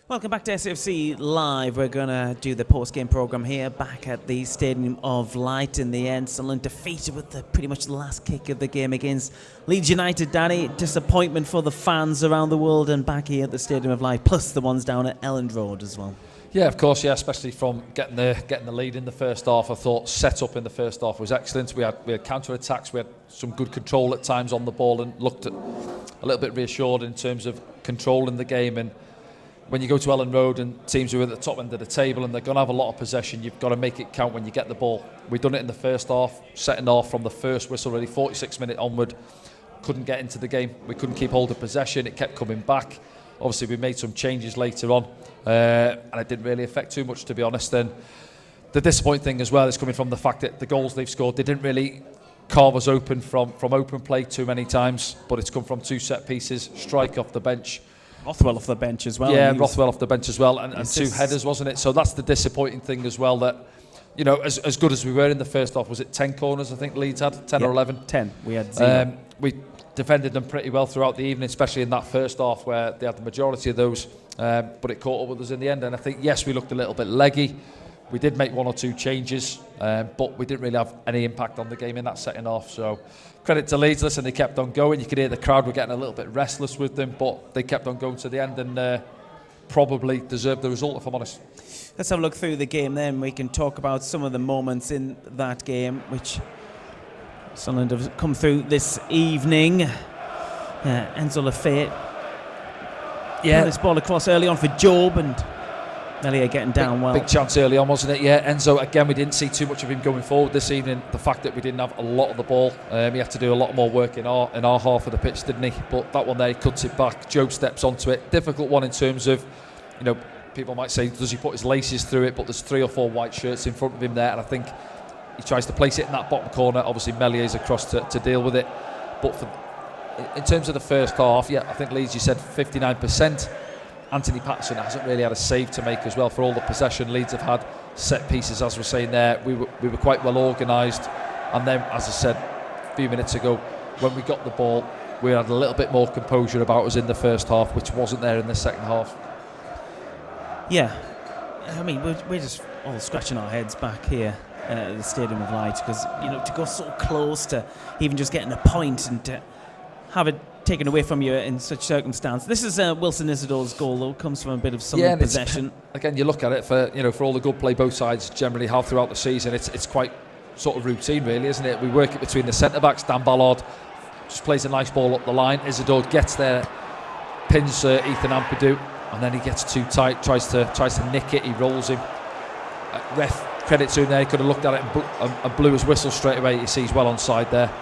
Welcome back to SFC Live. We're going to do the post-game programme here back at the Stadium of Light. In the end, Sunderland defeated with pretty much the last kick of the game against Leeds United. Danny, disappointment for the fans around the world and back here at the Stadium of Light, plus the ones down at Elland Road as well. Yeah, of course, yeah, especially from getting the lead in the first half. I thought set up in the first half was excellent. We had counter-attacks, we had some good control at times on the ball and looked a little bit reassured in terms of controlling the game. And when you go to Elland Road and teams who are at the top end of the table and they're going to have a lot of possession, you've got to make it count when you get the ball. We've done it in the first half, setting off from the first whistle, really 46 minute onward. Couldn't get into the game. We couldn't keep hold of possession. It kept coming back. Obviously, we made some changes later on, and it didn't really affect too much, to be honest. And the disappointing thing as well is coming from the fact that the goals they've scored, they didn't really carve us open from open play too many times, but it's come from two set pieces, strike off the bench. Rothwell off the bench as well. Yeah, Rothwell off the bench as well, and two headers, wasn't it? So that's the disappointing thing as well, that, you know, as good as we were in the first half, was it 10 corners I think Leeds had? 10 or 11? 10. We had 0. We defended them pretty well throughout the evening, especially in that first half where they had the majority of those, but it caught up with us in the end. And I think, yes, we looked a little bit leggy. We did make one or two changes, but we didn't really have any impact on the game in that second half. So credit to Leeds. Listen, they kept on going. You could hear the crowd were getting a little bit restless with them, but they kept on going to the end and probably deserved the result, if I'm honest. Let's have a look through the game then. We can talk about some of the moments in that game, which Sunderland have come through this evening. Enzo Lafayette. Yeah. This ball across early on for Job, and Elliot getting down well. Big chance early on, wasn't it? Yeah, Enzo, again, we didn't see too much of him going forward this evening. The fact that we didn't have a lot of the ball, he had to do a lot more work in our half of the pitch, didn't he? But that one there, he cuts it back. Job steps onto it. Difficult one in terms of, you know, people might say, does he put his laces through it? But there's 3 or 4 white shirts in front of him there, and I think he tries to place it in that bottom corner. Obviously, Mellier's across to deal with it. But in terms of the first half, yeah, I think Leeds, you said 59%. Anthony Patterson hasn't really had a save to make as well for all the possession Leeds have had. Set pieces, as we're saying there, we were quite well organised. And then, as I said a few minutes ago, when we got the ball, we had a little bit more composure about us in the first half, which wasn't there in the second half. Yeah, I mean, we're just all scratching our heads back here at the Stadium of Light, because, you know, to go so close to even just getting a point and to have it taken away from you in such circumstance. This is Wilson Isidore's goal, though, comes from a bit of some possession. Again, you look at it for all the good play both sides generally have throughout the season. It's quite sort of routine, really, isn't it? We work it between the centre backs. Dan Ballard just plays a nice ball up the line. Isidore gets there, pins Ethan Ampadu, and then he gets too tight, tries to nick it. He rolls him. Ref, credit to him there. He could have looked at it and blew his whistle straight away. He sees well onside there.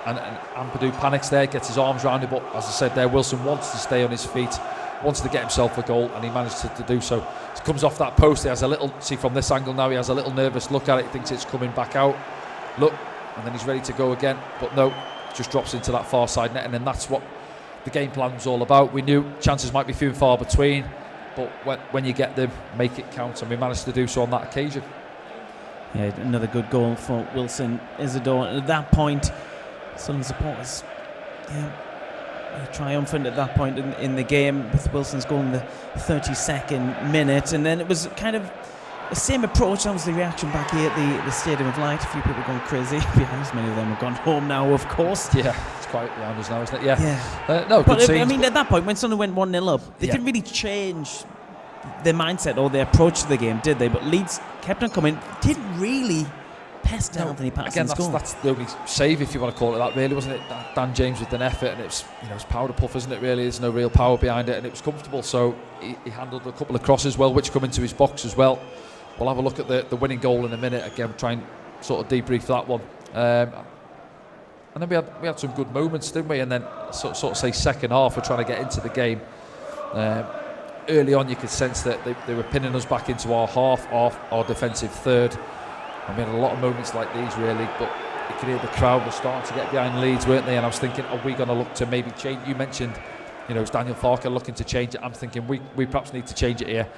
And Ampadu panics there, gets his arms around it, but as I said there, Wilson wants to stay on his feet, wants to get himself a goal, and he managed to do so. He comes off that post, he has a little, see from this angle now, he has a little nervous look at it, thinks it's coming back out, look, and then he's ready to go again, but no, just drops into that far side net, and then that's what the game plan was all about. We knew chances might be few and far between, but when you get them, make it count, and we managed to do so on that occasion. Yeah, another good goal for Wilson Isidore. At that point, Sunderland supporters triumphant at that point in the game, with Wilson's goal in the 32nd minute. And then it was kind of the same approach. That was the reaction back here at the Stadium of Light. A few people going crazy behind us. Many of them have gone home now, of course. Yeah, it's quite behind us now, isn't it? Yeah. No, good scenes. I mean, at that point, when Sunderland went 1-0 up, they didn't really change their mindset or their approach to the game, did they? But Leeds kept on coming. Didn't really pest Anthony Patterson's goal. That's the only save, if you want to call it that, really, wasn't it? Dan James with an effort, and it's powder puff, isn't it? Really, there's no real power behind it, and it was comfortable. So he handled a couple of crosses well, which come into his box as well. We'll have a look at the winning goal in a minute. Again, try and sort of debrief that one. And then we had some good moments, didn't we? And then sort of say second half, we're trying to get into the game. Early on, you could sense that they were pinning us back into our half, our defensive third. I mean, a lot of moments like these, really, but you could hear the crowd was starting to get behind Leeds, weren't they? And I was thinking, are we going to look to maybe change? You mentioned, it's Daniel Farke looking to change it. I'm thinking we perhaps need to change it here.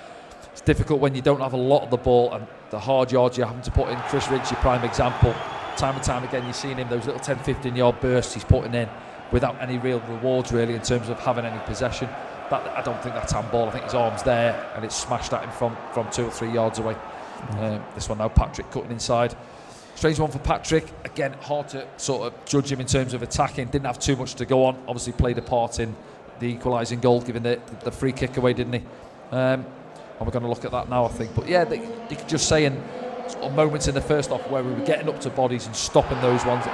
It's difficult when you don't have a lot of the ball and the hard yards you're having to put in. Chris Ridge, your prime example. Time and time again, you're seeing him, those little 10-15 yard bursts he's putting in without any real rewards, really, in terms of having any possession. That, I don't think that's handball. I think his arm's there and it's smashed at him from 2 or 3 yards away. This one now, Patrick cutting inside. Strange one for Patrick. Again, hard to sort of judge him in terms of attacking. Didn't have too much to go on. Obviously played a part in the equalising goal, giving the free kick away, didn't he? And we're going to look at that now, I think. But yeah, you could just say in sort of moments in the first half where we were getting up to bodies and stopping those ones,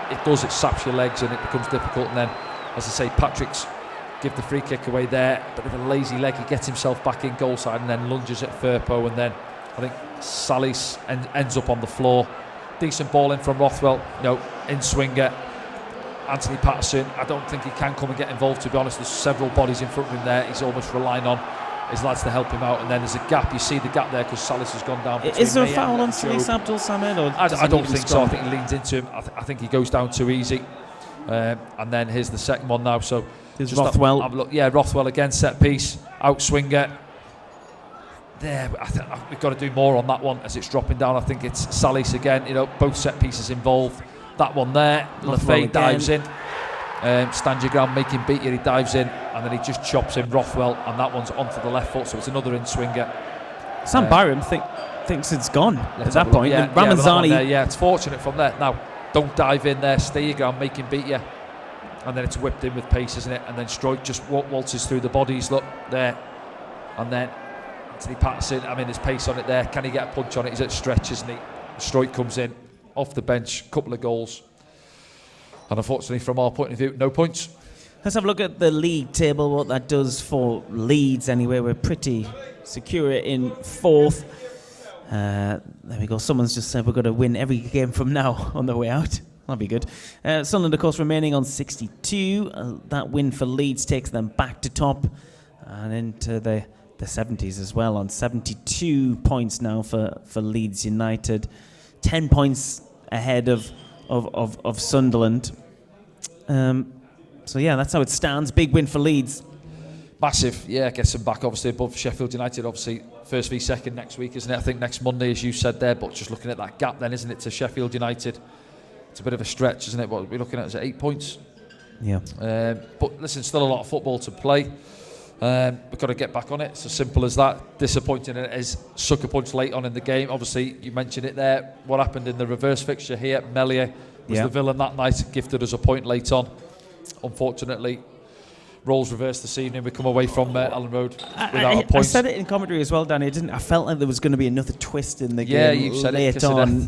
it saps your legs and it becomes difficult. And then, as I say, Patrick's give the free kick away there, bit of a lazy leg. He gets himself back in goal side and then lunges at Firpo, and then I think Salis ends up on the floor. Decent ball in from Rothwell, in swinger. Anthony Patterson, I don't think he can come and get involved, to be honest. There's several bodies in front of him there. He's almost relying on his lads to help him out, and then there's a gap. You see the gap there because Salis has gone down. Is there a foul on Salis Abdul Samed? I don't think so. I think he leans into him. I think he goes down too easy. And then here's the second one now. So just Rothwell. Have a look. Yeah, Rothwell again, set piece, out swinger. There, I think we've got to do more on that one as it's dropping down. I think it's Salis again. Both set pieces involved. That one there, Lefay dives in. Stand your ground, make him beat you. He dives in, and then he just chops in Rothwell, and that one's onto the left foot. So it's another in swinger. Sam Byram thinks it's gone at that point. Yeah, Ramazani. Yeah, it's fortunate from there. Now, don't dive in there. Stay your ground, make him beat you. And then it's whipped in with pace, isn't it? And then Stroik just waltzes through the bodies. Look there, and then Anthony Patterson. I mean, there's pace on it there. Can he get a punch on it? He's at stretch, isn't he? Stroik comes in off the bench, couple of goals. And unfortunately, from our point of view, no points. Let's have a look at the league table, what that does for Leeds anyway. We're pretty secure in fourth. There we go. Someone's just said we're going to win every game from now on the way out. That'll be good. Sunderland, of course, remaining on 62. That win for Leeds takes them back to top and into the 70s as well, on 72 points now for Leeds United. 10 points ahead of Sunderland. So yeah, that's how it stands. Big win for Leeds. Massive, yeah, gets them back obviously above Sheffield United, obviously first v second next week, isn't it? I think next Monday, as you said there, but just looking at that gap then, isn't it, to Sheffield United? It's a bit of a stretch, isn't it? What we're looking at is 8 points. Yeah. But listen, still a lot of football to play. We've got to get back on it. It's as simple as that. Disappointing it is, sucker punch late on in the game. Obviously, you mentioned it there. What happened in the reverse fixture here? Mellier was the villain that night, gifted us a point late on. Unfortunately, roles reversed this evening. We come away from Allen Road without a point. I said it in commentary as well, Danny. I felt like there was going to be another twist in the game. Yeah, you've said late it. On.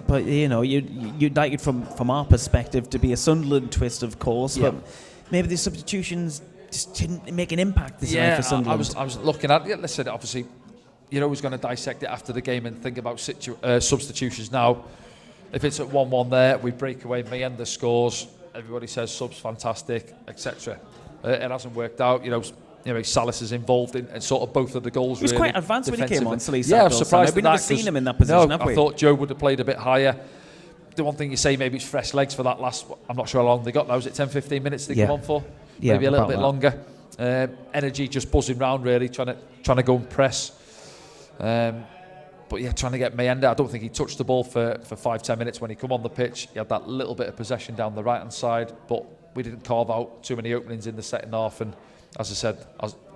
But you'd like it from our perspective to be a Sunderland twist, of course. Yeah. But maybe the substitutions just didn't make an impact this night for Sunderland. I was looking at it. Listen, obviously, you're always going to dissect it after the game and think about substitutions now. If it's at 1-1 there, we break away, Mayenda scores. Everybody says subs fantastic, etc. It hasn't worked out. Salis is involved in sort of both of the goals. He was quite advanced when he came on. Yeah, I was surprised. We've never seen him in that position, have we? I thought Joe would have played a bit higher. The one thing you say, maybe it's fresh legs for that last. I'm not sure how long they got. That was it, 10-15 minutes they come on for. Yeah, maybe a little bit longer. Energy just buzzing round, really, trying to go and press. But yeah, trying to get Mayenda. I don't think he touched the ball for 5-10 minutes when he come on the pitch. He had that little bit of possession down the right hand side, but we didn't carve out too many openings in the second half. And as I said,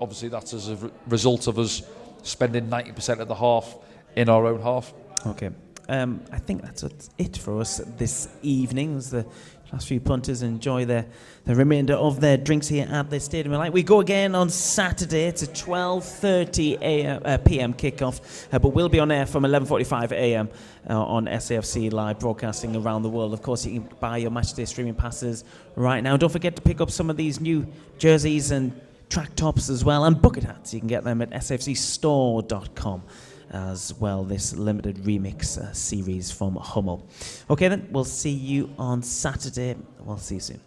obviously that's as a result of us spending 90% of the half in our own half. Okay. I think that's it for us this evening. As the last few punters enjoy the remainder of their drinks here at the Stadium of Light. We go again on Saturday. It's a 12:30 p.m. kickoff, but we'll be on air from 11:45 a.m. On SAFC Live, broadcasting around the world. Of course, you can buy your matchday streaming passes right now. Don't forget to pick up some of these new jerseys and track tops as well, and bucket hats. You can get them at safcstore.com. as well, this limited remix series from Hummel. Okay then, we'll see you on Saturday. We'll see you soon.